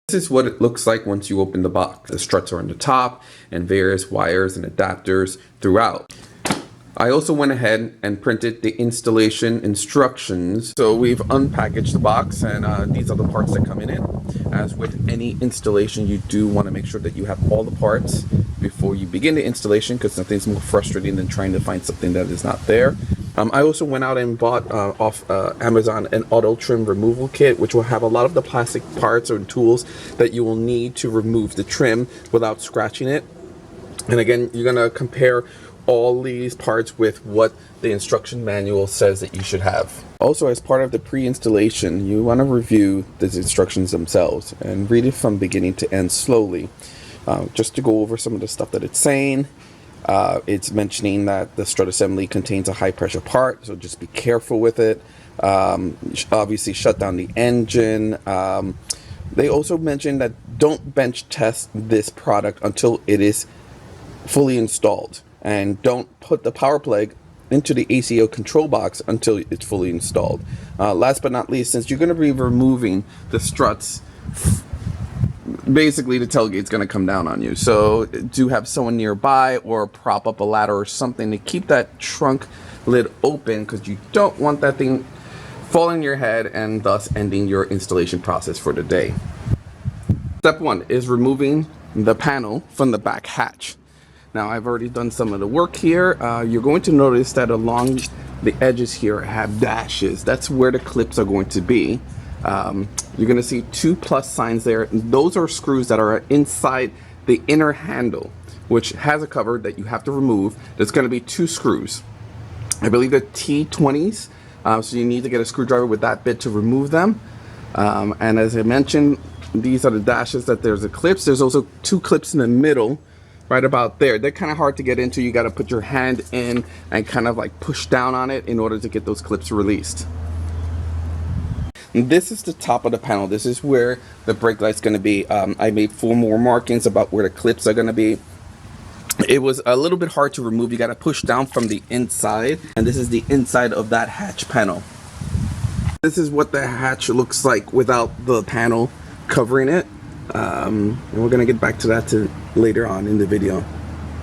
This is what it looks like once you open the box. The struts are on the top and various wires and adapters throughout. I also went ahead and printed the installation instructions. So we've unpackaged the box, and these are the parts that come in it. As with any installation, you do want to make sure that you have all the parts before you begin the installation, because nothing's more frustrating than trying to find something that is not there. I also went out and bought off Amazon an auto trim removal kit, which will have a lot of the plastic parts or tools that you will need to remove the trim without scratching it. And again, you're going to compare all these parts with what the instruction manual says that you should have. Also, as part of the pre-installation, you want to review the instructions themselves and read it from beginning to end slowly, just to go over some of the stuff that it's saying. It's mentioning that the strut assembly contains a high pressure part, so just be careful with it. Obviously shut down the engine. They also mentioned that don't bench test this product until it is fully installed, and don't put the power plug into the ACO control box until it's fully installed. Last but not least, since you're going to be removing the struts, basically the tailgate's going to come down on you, so do have someone nearby or prop up a ladder or something to keep that trunk lid open, because you don't want that thing falling on your head and thus ending your installation process for the day. Step 1 is removing the panel from the back hatch. Now, I've already done some of the work here. You're going to notice that along the edges here have dashes. That's where the clips are going to be. You're going to see 2 plus signs there. Those are screws that are inside the inner handle, which has a cover that you have to remove. There's going to be 2 screws. I believe they're T20s, so you need to get a screwdriver with that bit to remove them. And as I mentioned, these are the dashes that there's the clips. There's also 2 clips in the middle, right about there. They're kind of hard to get into. You got to put your hand in and kind of like push down on it in order to get those clips released. And this is the top of the panel. This is where the brake light's going to be. I made 4 more markings about where the clips are going to be. It was a little bit hard to remove. You got to push down from the inside, and this is the inside of that hatch panel. This is what the hatch looks like without the panel covering it. And we're going to get back to that later on in the video.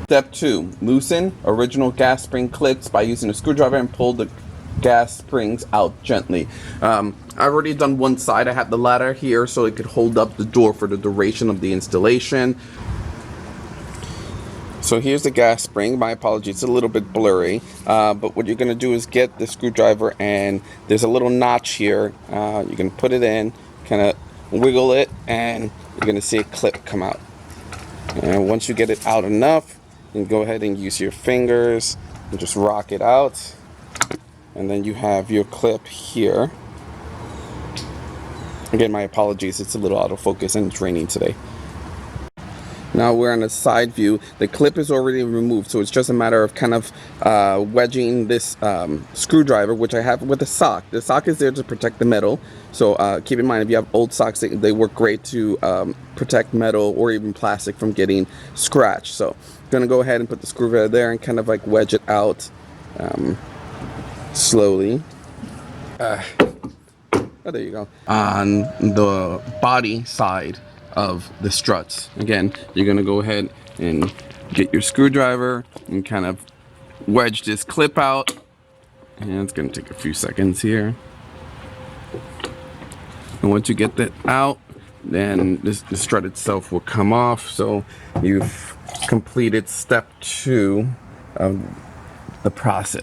Step 2, loosen original gas spring clips by using a screwdriver and pull the gas springs out gently. I've already done one side. I have the ladder here so it could hold up the door for the duration of the installation. So here's the gas spring. My apologies, it's a little bit blurry, but what you're going to do is get the screwdriver, and there's a little notch here. You can put it in, kind of wiggle it, and you're going to see a clip come out. And once you get it out enough, you can go ahead and use your fingers and just rock it out, and then you have your clip here. Again, my apologies, it's a little out of focus and it's raining today. Now we're on the side view. The clip is already removed, so it's just a matter of kind of wedging this screwdriver, which I have with a sock. The sock is there to protect the metal, so keep in mind if you have old socks, they work great to protect metal or even plastic from getting scratched. So I'm gonna go ahead and put the screwdriver there and kind of like wedge it out slowly. Oh, there you go. On the body side of the struts, again, you're gonna go ahead and get your screwdriver and kind of wedge this clip out, and it's gonna take a few seconds here. And once you get that out, then the strut itself will come off. So you've completed step 2 of the process.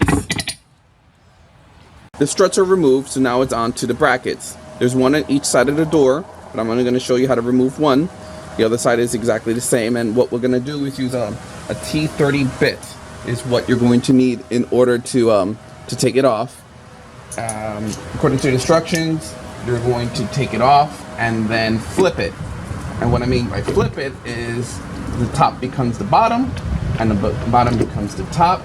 The struts are removed, so now it's on to the brackets. There's one on each side of the door, but I'm only going to show you how to remove one. The other side is exactly the same, and what we're going to do is use a T30 bit is what you're going to need in order to take it off. According to the instructions, you're going to take it off and then flip it. And what I mean by flip it is the top becomes the bottom and the bottom becomes the top.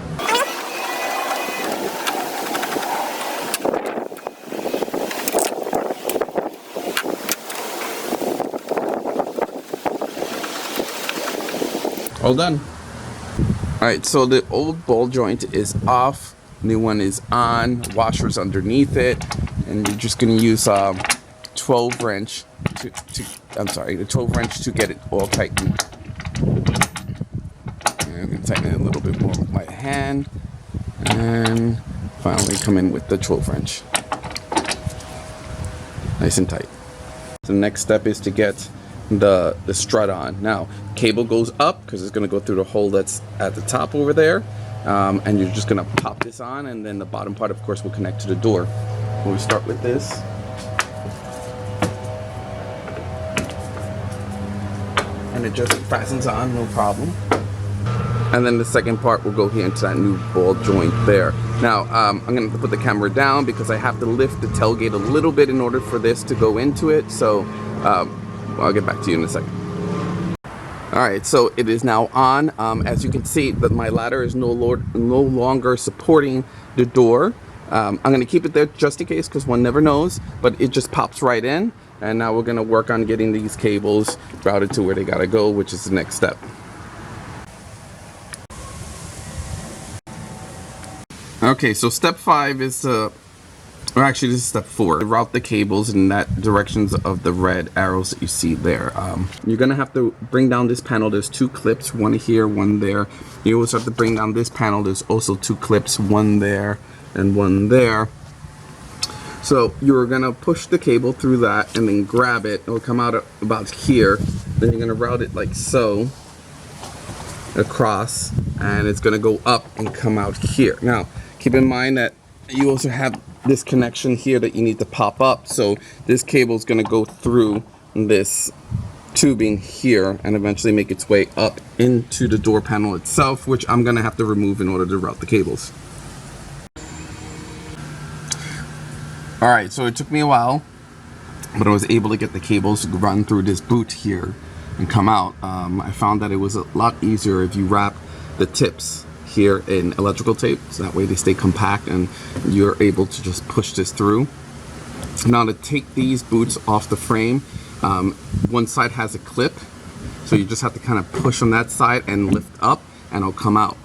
All done. Alright, so the old ball joint is off, new one is on, washer's underneath it, and you're just going to use 12 wrench the 12 wrench to get it all tightened. And I'm going to tighten it a little bit more with my hand. And finally come in with the 12 wrench. Nice and tight. The next step is to get the strut on. Now, cable goes up because it's going to go through the hole that's at the top over there. And you're just going to pop this on, and then the bottom part, of course, will connect to the door. We'll start with this. And it just fastens on, no problem. And then the second part will go here into that new ball joint there. Now, I'm going to have to put the camera down because I have to lift the tailgate a little bit in order for this to go into it. So I'll get back to you in a second. Alright, so it is now on. As you can see, that my ladder is no longer supporting the door. I'm going to keep it there just in case because one never knows, but it just pops right in. And now we're going to work on getting these cables routed to where they got to go, which is the next step. Okay, so step 5 is to, or actually this is step 4. Route the cables in that directions of the red arrows that you see there. You're gonna have to bring down this panel. There's 2 clips, one here, one there. You also have to bring down this panel. There's also 2 clips, one there and one there. So you're gonna push the cable through that and then grab it. It'll come out about here. Then you're gonna route it like so across, and it's gonna go up and come out here. Now, keep in mind that you also have this connection here that you need to pop up. So this cable is going to go through this tubing here and eventually make its way up into the door panel itself, which I'm going to have to remove in order to route the cables. Alright, so it took me a while, but I was able to get the cables to run through this boot here and come out. I found that it was a lot easier if you wrap the tips here in electrical tape, so that way they stay compact and you're able to just push this through. Now, to take these boots off the frame, one side has a clip, so you just have to kind of push on that side and lift up and it'll come out.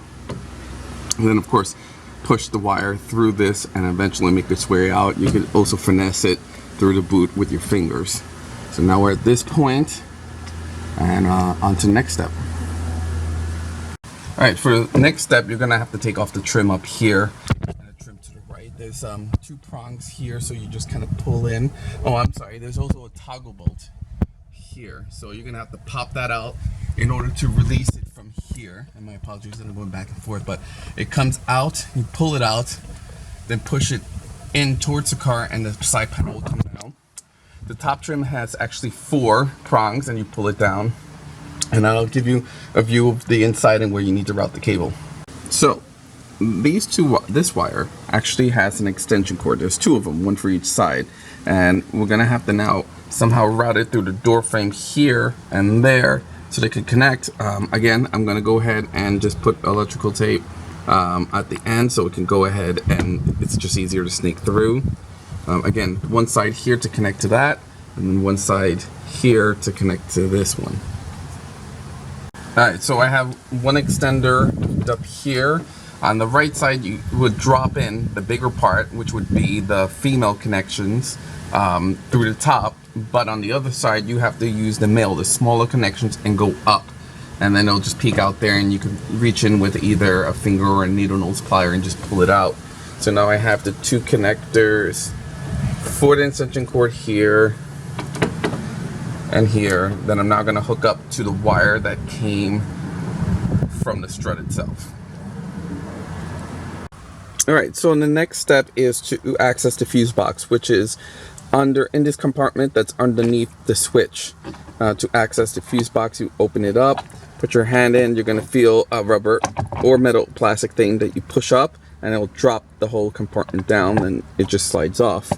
And then of course push the wire through this and eventually make its way out. You can also finesse it through the boot with your fingers. So now we're at this point, and on to the next step. Alright, for the next step, you're gonna have to take off the trim up here and the trim to the right. There's 2 prongs here, so you just kind of pull in. Oh, I'm sorry, there's also a toggle bolt here, so you're gonna have to pop that out in order to release it from here. And my apologies that I'm going back and forth, but it comes out, you pull it out, then push it in towards the car, and the side panel will come down. The top trim has actually 4 prongs, and you pull it down. And I'll give you a view of the inside and where you need to route the cable. So this wire actually has an extension cord. There's 2 of them, one for each side. And we're gonna have to now somehow route it through the door frame here and there so they can connect. Again, I'm gonna go ahead and just put electrical tape at the end so it can go ahead and it's just easier to snake through. Again, one side here to connect to that, and then one side here to connect to this one. Alright, so I have one extender up here. On the right side, you would drop in the bigger part, which would be the female connections through the top. But on the other side, you have to use the male, the smaller connections, and go up. And then it'll just peek out there, and you can reach in with either a finger or a needle nose plier and just pull it out. So now I have the 2 connectors for the extension cord here and here. Then I'm now going to hook up to the wire that came from the strut itself. Alright, so the next step is to access the fuse box, which is in this compartment that's underneath the switch. To access the fuse box, you open it up, put your hand in, you're going to feel a rubber or metal plastic thing that you push up, and it'll drop the whole compartment down and it just slides off.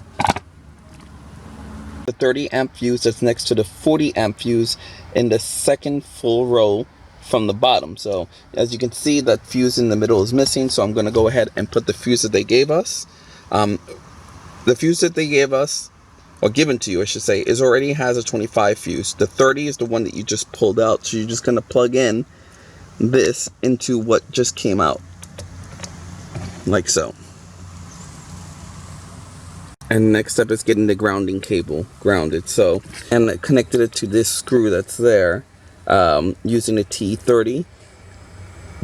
The 30 amp fuse that's next to the 40 amp fuse in the second full row from the bottom. So as you can see, that fuse in the middle is missing, so I'm going to go ahead and put the fuse that they gave us. The fuse that they gave us, or given to you I should say, already has a 25 fuse. The 30 is the one that you just pulled out, so you're just going to plug in this into what just came out, like so. And next step is getting the grounding cable grounded. So, and I connected it to this screw that's there using a T30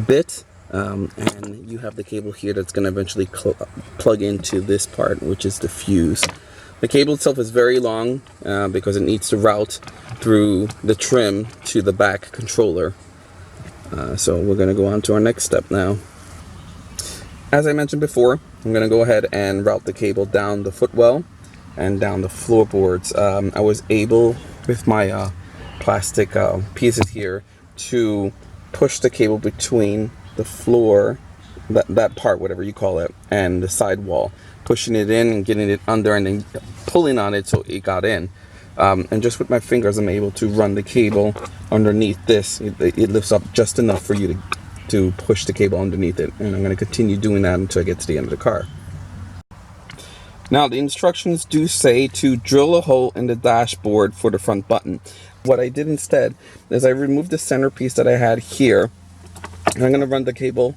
bit. And you have the cable here that's going to eventually plug into this part, which is the fuse. The cable itself is very long because it needs to route through the trim to the back controller. So we're going to go on to our next step now. As I mentioned before, I'm going to go ahead and route the cable down the footwell and down the floorboards. I was able, with my plastic pieces here, to push the cable between the floor, that part, whatever you call it, and the sidewall, pushing it in and getting it under and then pulling on it so it got in. And just with my fingers, I'm able to run the cable underneath this. It lifts up just enough for you to push the cable underneath it. And I'm going to continue doing that until I get to the end of the car. Now, the instructions do say to drill a hole in the dashboard for the front button. What I did instead is I removed the centerpiece that I had here. And I'm going to run the cable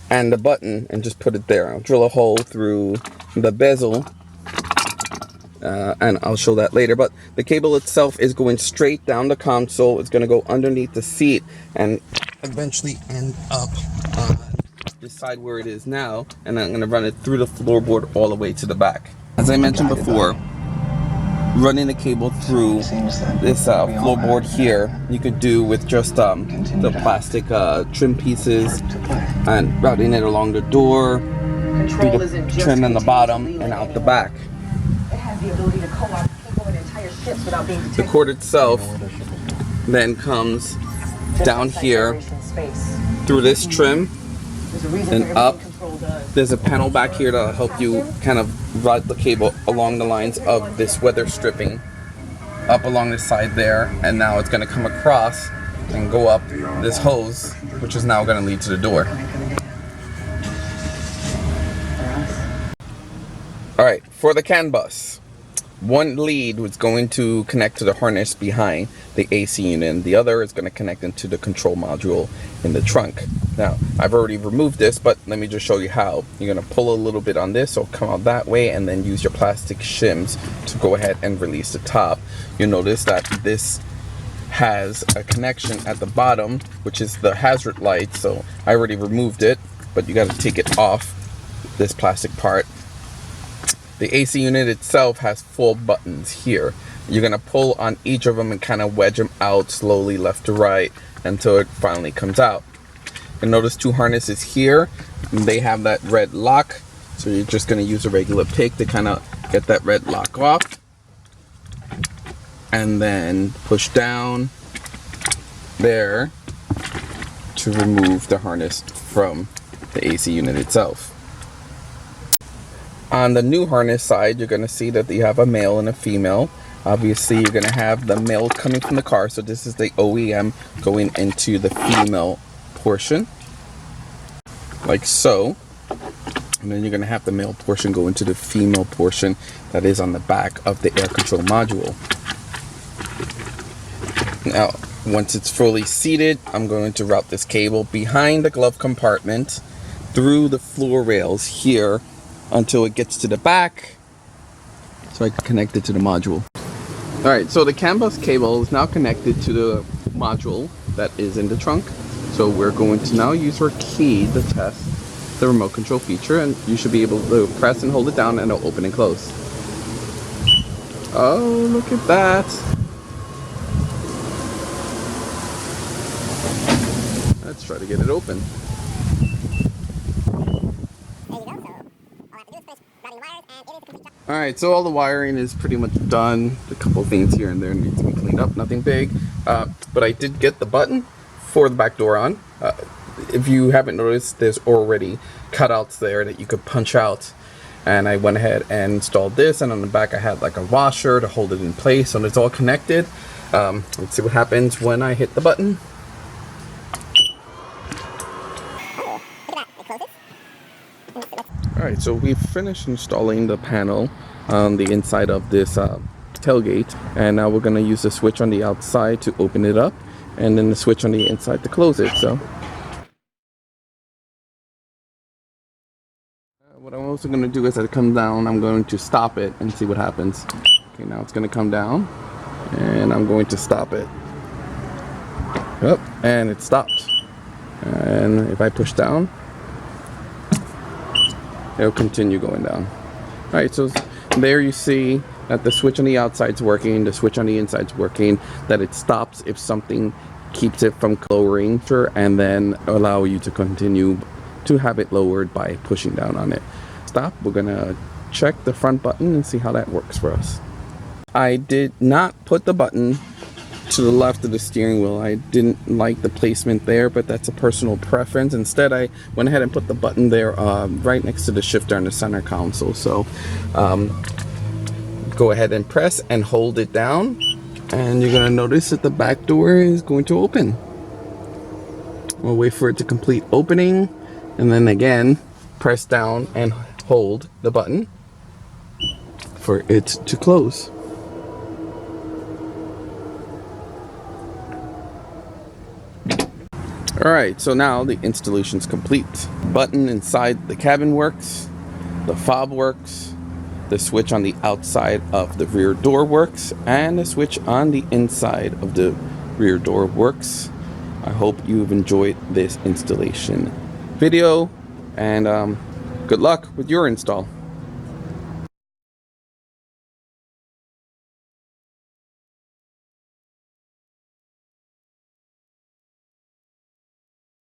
and the button and just put it there. I'll drill a hole through the bezel. And I'll show that later, but the cable itself is going straight down the console. It's going to go underneath the seat and eventually end up on this side where it is now, and I'm going to run it through the floorboard all the way to the back. As I mentioned before, running the cable through this floorboard here, you could do with just the plastic trim pieces and routing it along the door, through the trim on the bottom, and out the back. The ability to co-opt people and entire ships without being detected. The cord itself then comes down here through this trim and up. There's a panel back here that'll help you kind of route the cable along the lines of this weather stripping up along the side there, and now it's going to come across and go up this hose, which is now going to lead to the door. Alright, for the CAN bus, one lead was going to connect to the harness behind the AC unit, and the other is going to connect into the control module in the trunk. Now, I've already removed this, but let me just show you how. You're going to pull a little bit on this, so come out that way, and then use your plastic shims to go ahead and release the top. You'll notice that this has a connection at the bottom, which is the hazard light, so I already removed it, but you got to take it off, this plastic part. The AC unit itself has 4 buttons here. You're going to pull on each of them and kind of wedge them out slowly left to right until it finally comes out. And notice 2 harnesses here. They have that red lock. So you're just going to use a regular pick to kind of get that red lock off. And then push down there to remove the harness from the AC unit itself. On the new harness side, you're going to see that you have a male and a female. Obviously, you're going to have the male coming from the car, so this is the OEM going into the female portion, like so. And then you're going to have the male portion go into the female portion that is on the back of the air control module. Now, once it's fully seated, I'm going to route this cable behind the glove compartment through the floor rails here until it gets to the back so I can connect it to the module. Alright, so the CAN bus cable is now connected to the module that is in the trunk. So we're going to now use our key to test the remote control feature, and you should be able to press and hold it down and it'll open and close. Oh, look at that. Let's try to get it open. Alright, so all the wiring is pretty much done. A couple things here and there need to be cleaned up, nothing big. But I did get the button for the back door on. If you haven't noticed, there's already cutouts there that you could punch out. And I went ahead and installed this, and on the back I had like a washer to hold it in place, so it's all connected. Let's see what happens when I hit the button. Alright, so we've finished installing the panel on the inside of this tailgate, and now we're going to use the switch on the outside to open it up, and then the switch on the inside to close it. So what I'm also going to do is, as it comes down, I'm going to stop it and see what happens. Okay, now it's going to come down, and I'm going to stop it. Yep, and it stopped. And if I push down, it'll continue going down. Alright, so there you see that the switch on the outside's working, the switch on the inside's working, that it stops if something keeps it from lowering, and then allow you to continue to have it lowered by pushing down on it. Stop. We're gonna check the front button and see how that works for us. I did not put the button to the left of the steering wheel. I didn't like the placement there, but that's a personal preference. Instead, I went ahead and put the button there right next to the shifter on the center console. So go ahead and press and hold it down, and you're gonna notice that the back door is going to open. We'll wait for it to complete opening, and then again press down and hold the button for it to close. Alright, so now the installation is complete. Button inside the cabin works, the fob works, the switch on the outside of the rear door works, and the switch on the inside of the rear door works. I hope you've enjoyed this installation video, and good luck with your install.